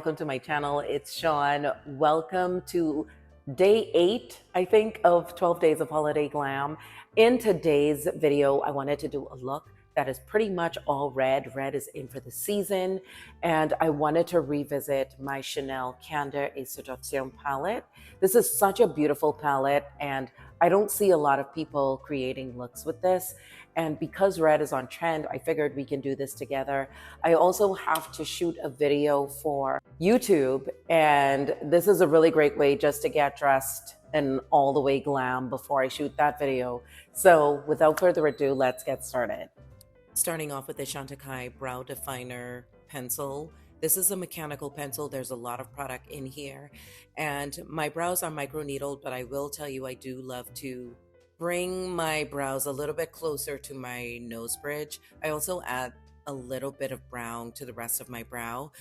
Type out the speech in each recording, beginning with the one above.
Welcome to my channel. It's Sean. Welcome to day 8, I think, of 12 Days of Holiday Glam. In today's video, I wanted to do a look that is pretty much all red. Red is in for the season. And I wanted to revisit my Chanel Candor et Seduction palette. This is such a beautiful palette, and I don't see a lot of people creating looks with this. And because red is on trend, I figured we can do this together. I also have to shoot a video for YouTube, and this is a really great way just to get dressed and all the way glam before I shoot that video. So without further ado, let's get started. Starting off with the Chantecaille Brow Definer pencil. This is a mechanical pencil. There's a lot of product in here, and my brows are micro needled, but I will tell you I do love to bring my brows a little bit closer to my nose bridge. I also add a little bit of brown to the rest of my brow.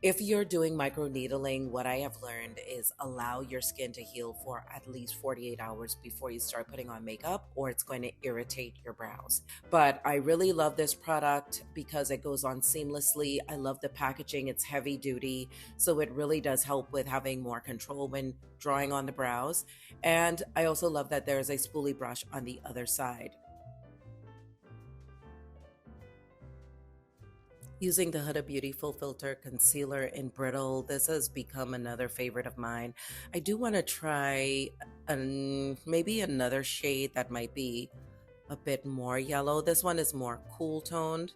If you're doing micro needling, what I have learned is allow your skin to heal for at least 48 hours before you start putting on makeup, or it's going to irritate your brows. But I really love this product because it goes on seamlessly. I love the packaging. It's heavy duty, so it really does help with having more control when drawing on the brows. And I also love that there's a spoolie brush on the other side. Using the Huda Beauty Full Filter Concealer in Brittle, this has become another favorite of mine. I do want to try maybe another shade that might be a bit more yellow. This one is more cool toned,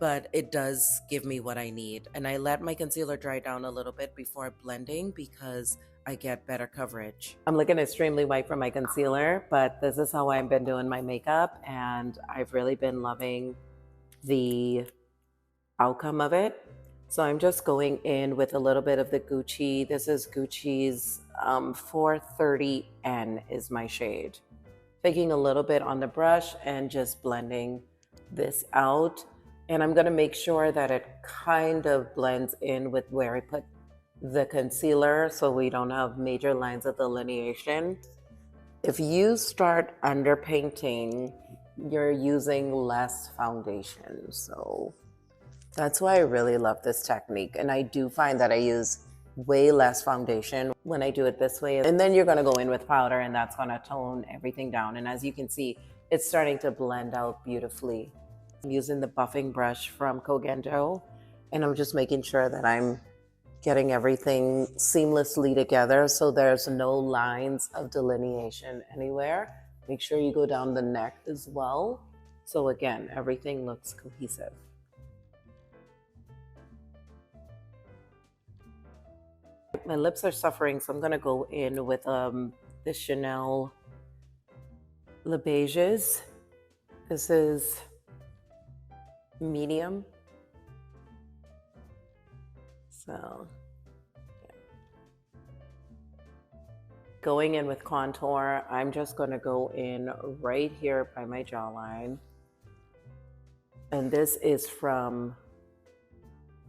but it does give me what I need. And I let my concealer dry down a little bit before blending because I get better coverage. I'm looking extremely white for my concealer, but this is how I've been doing my makeup, and I've really been loving the outcome of it. So I'm just going in with a little bit of the Gucci. This is Gucci's 430N is my shade. Taking a little bit on the brush and just blending this out. And I'm gonna make sure that it kind of blends in with where I put the concealer so we don't have major lines of delineation. If you start underpainting, you're using less foundation. So that's why I really love this technique. And I do find that I use way less foundation when I do it this way. And then you're gonna go in with powder, and that's gonna tone everything down. And as you can see, it's starting to blend out beautifully. I'm using the buffing brush from Kogendo, and I'm just making sure that I'm getting everything seamlessly together so there's no lines of delineation anywhere. Make sure you go down the neck as well. So again, everything looks cohesive. My lips are suffering, so I'm gonna go in with the Chanel Le Beiges. This is medium. So, yeah. Going in with contour, I'm just gonna go in right here by my jawline. And this is from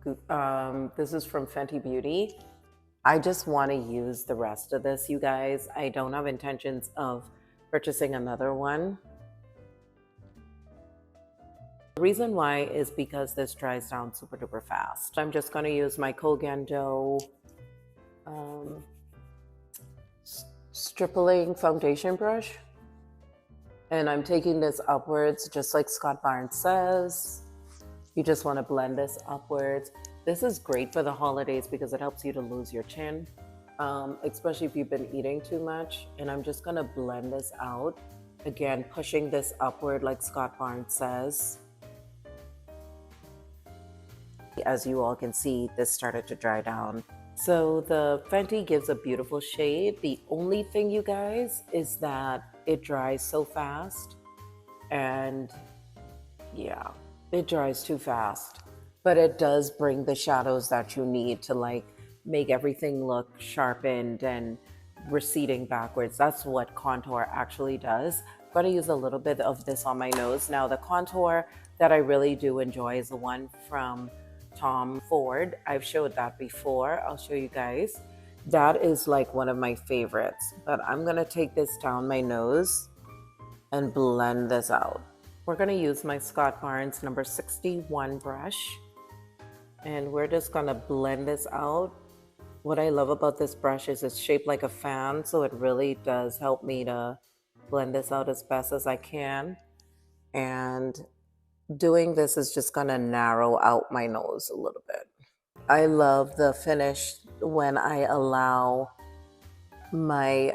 Fenty Beauty. I just want to use the rest of this, you guys. I don't have intentions of purchasing another one. The reason why is because this dries down super duper fast. I'm just going to use my Kogendo Stripling foundation brush. And I'm taking this upwards, just like Scott Barnes says. You just want to blend this upwards. This is great for the holidays because it helps you to lose your chin, especially if you've been eating too much. And I'm just gonna blend this out. Again, pushing this upward like Scott Barnes says. As you all can see, this started to dry down. So the Fenty gives a beautiful shade. The only thing, you guys, is that it dries so fast. And yeah, it dries too fast. But it does bring the shadows that you need to like make everything look sharpened and receding backwards. That's what contour actually does. I'm going to use a little bit of this on my nose. Now the contour that I really do enjoy is the one from Tom Ford. I've showed that before. I'll show you guys. That is like one of my favorites. But I'm going to take this down my nose and blend this out. We're going to use my Scott Barnes number 61 brush. And we're just gonna blend this out What I love about this brush is it's shaped like a fan, so it really does help me to blend this out as best as I can. And doing this is just gonna narrow out my nose a little bit. I love the finish when I allow my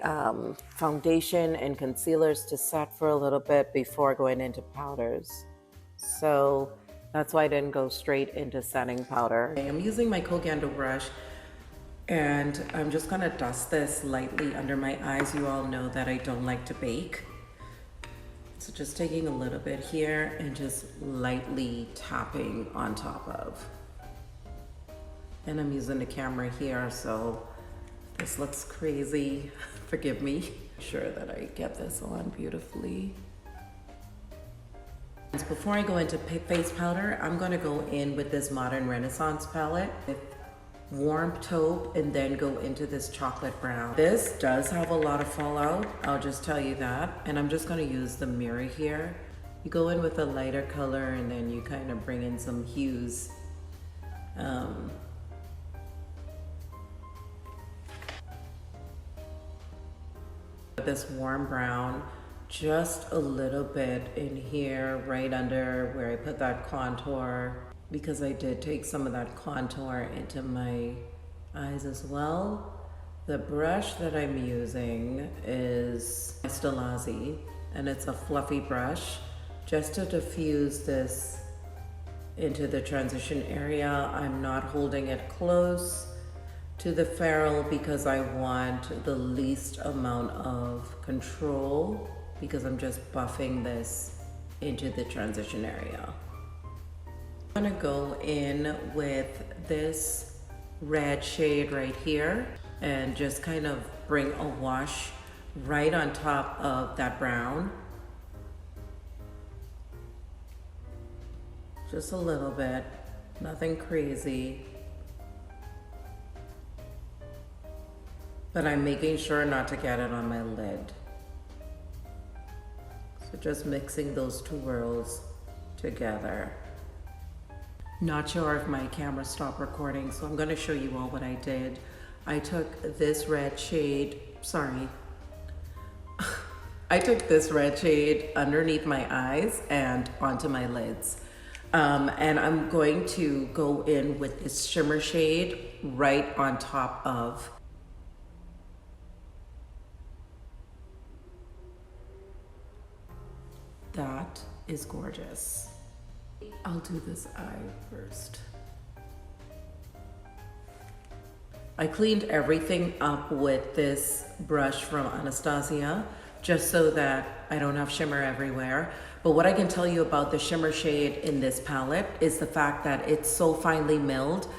foundation and concealers to set for a little bit before going into powders. So that's why I didn't go straight into setting powder. I'm using my Kogando brush and I'm just gonna dust this lightly under my eyes. You all know that I don't like to bake. So just taking a little bit here and just lightly tapping on top of. And I'm using the camera here, so this looks crazy. Forgive me. Make sure that I get this on beautifully. Before I go into face powder, I'm gonna go in with this Modern Renaissance palette with warm taupe and then go into this chocolate brown. This does have a lot of fallout, I'll just tell you that. And I'm just gonna use the mirror here. You go in with a lighter color and then you kind of bring in some hues. This warm brown, just a little bit in here, right under where I put that contour, because I did take some of that contour into my eyes as well. The brush that I'm using is Stilazzi, and it's a fluffy brush, just to diffuse this into the transition area. I'm not holding it close to the ferrule because I want the least amount of control, because I'm just buffing this into the transition area. I'm gonna go in with this red shade right here and just kind of bring a wash right on top of that brown. Just a little bit, nothing crazy. But I'm making sure not to get it on my lid. So just mixing those two worlds together. Not sure if my camera stopped recording, so I'm gonna show you all what I did. I took this red shade, sorry. I took this red shade underneath my eyes and onto my lids. And I'm going to go in with this shimmer shade right on top of. That is gorgeous. I'll do this eye first. I cleaned everything up with this brush from Anastasia, just so that I don't have shimmer everywhere. But what I can tell you about the shimmer shade in this palette is the fact that it's so finely milled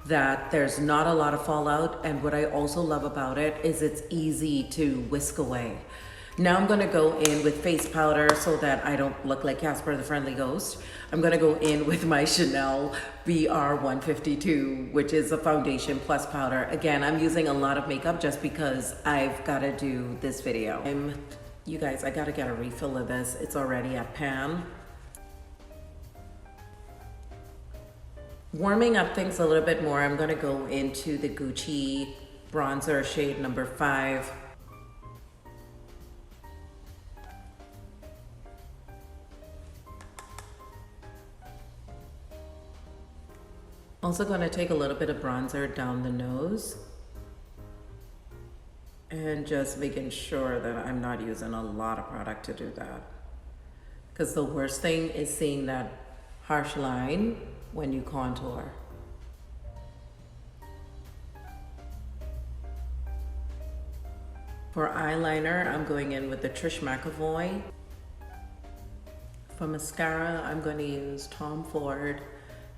that there's not a lot of fallout. And what I also love about it is it's easy to whisk away. Now I'm gonna go in with face powder so that I don't look like Casper the Friendly Ghost. I'm gonna go in with my Chanel BR 152, which is a foundation plus powder. Again, I'm using a lot of makeup just because I've gotta do this video. You guys, I gotta get a refill of this. It's already at pan. Warming up things a little bit more, I'm gonna go into the Gucci bronzer shade number 5. Also going to take a little bit of bronzer down the nose and just making sure that I'm not using a lot of product to do that. Because the worst thing is seeing that harsh line when you contour. For eyeliner, I'm going in with the Trish McAvoy. For mascara, I'm going to use Tom Ford.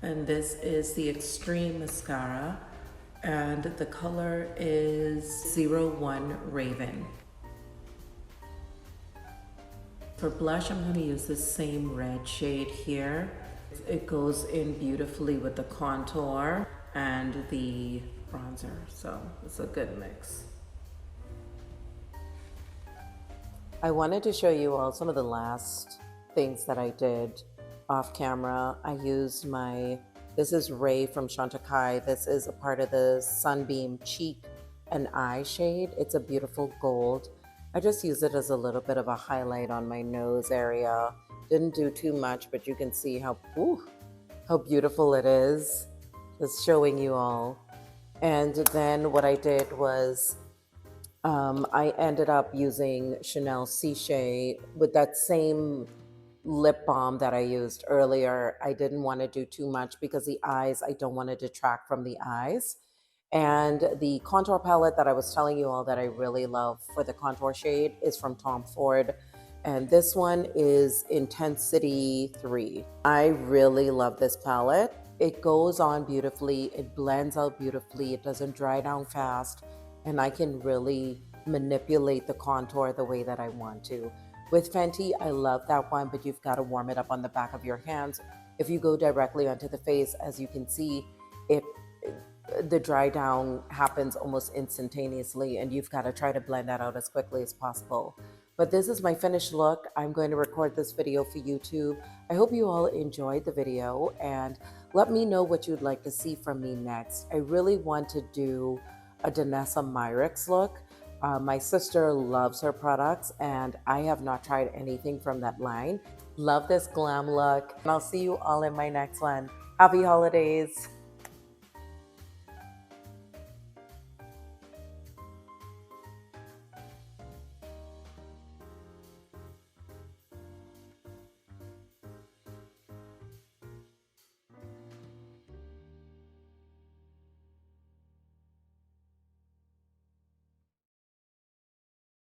And this is the Extreme Mascara, and the color is 01 Raven. For blush, I'm going to use the same red shade here. It goes in beautifully with the contour and the bronzer, so it's a good mix. I wanted to show you all some of the last things that I did off camera. I used my This is Ray from Chantecaille. This is a part of the Sunbeam Cheek and Eye shade. It's a beautiful gold. I just use it as a little bit of a highlight on my nose area. Didn't do too much, but you can see how beautiful it is. Just showing you all. And then what I did was I ended up using Chanel Cichet with that same lip balm that I used earlier. I didn't want to do too much because the eyes, I don't want to detract from the eyes. And the contour palette that I was telling you all that I really love for the contour shade is from Tom Ford. And this one is Intensity 3. I really love this palette. It goes on beautifully, it blends out beautifully, it doesn't dry down fast, and I can really manipulate the contour the way that I want to. With Fenty, I love that one, but you've got to warm it up on the back of your hands. If you go directly onto the face, as you can see, the dry down happens almost instantaneously, and you've got to try to blend that out as quickly as possible. But this is my finished look. I'm going to record this video for YouTube. I hope you all enjoyed the video, and let me know what you'd like to see from me next. I really want to do a Danessa Myricks look. My sister loves her products, and I have not tried anything from that line. Love this glam look, and I'll see you all in my next one. Happy holidays.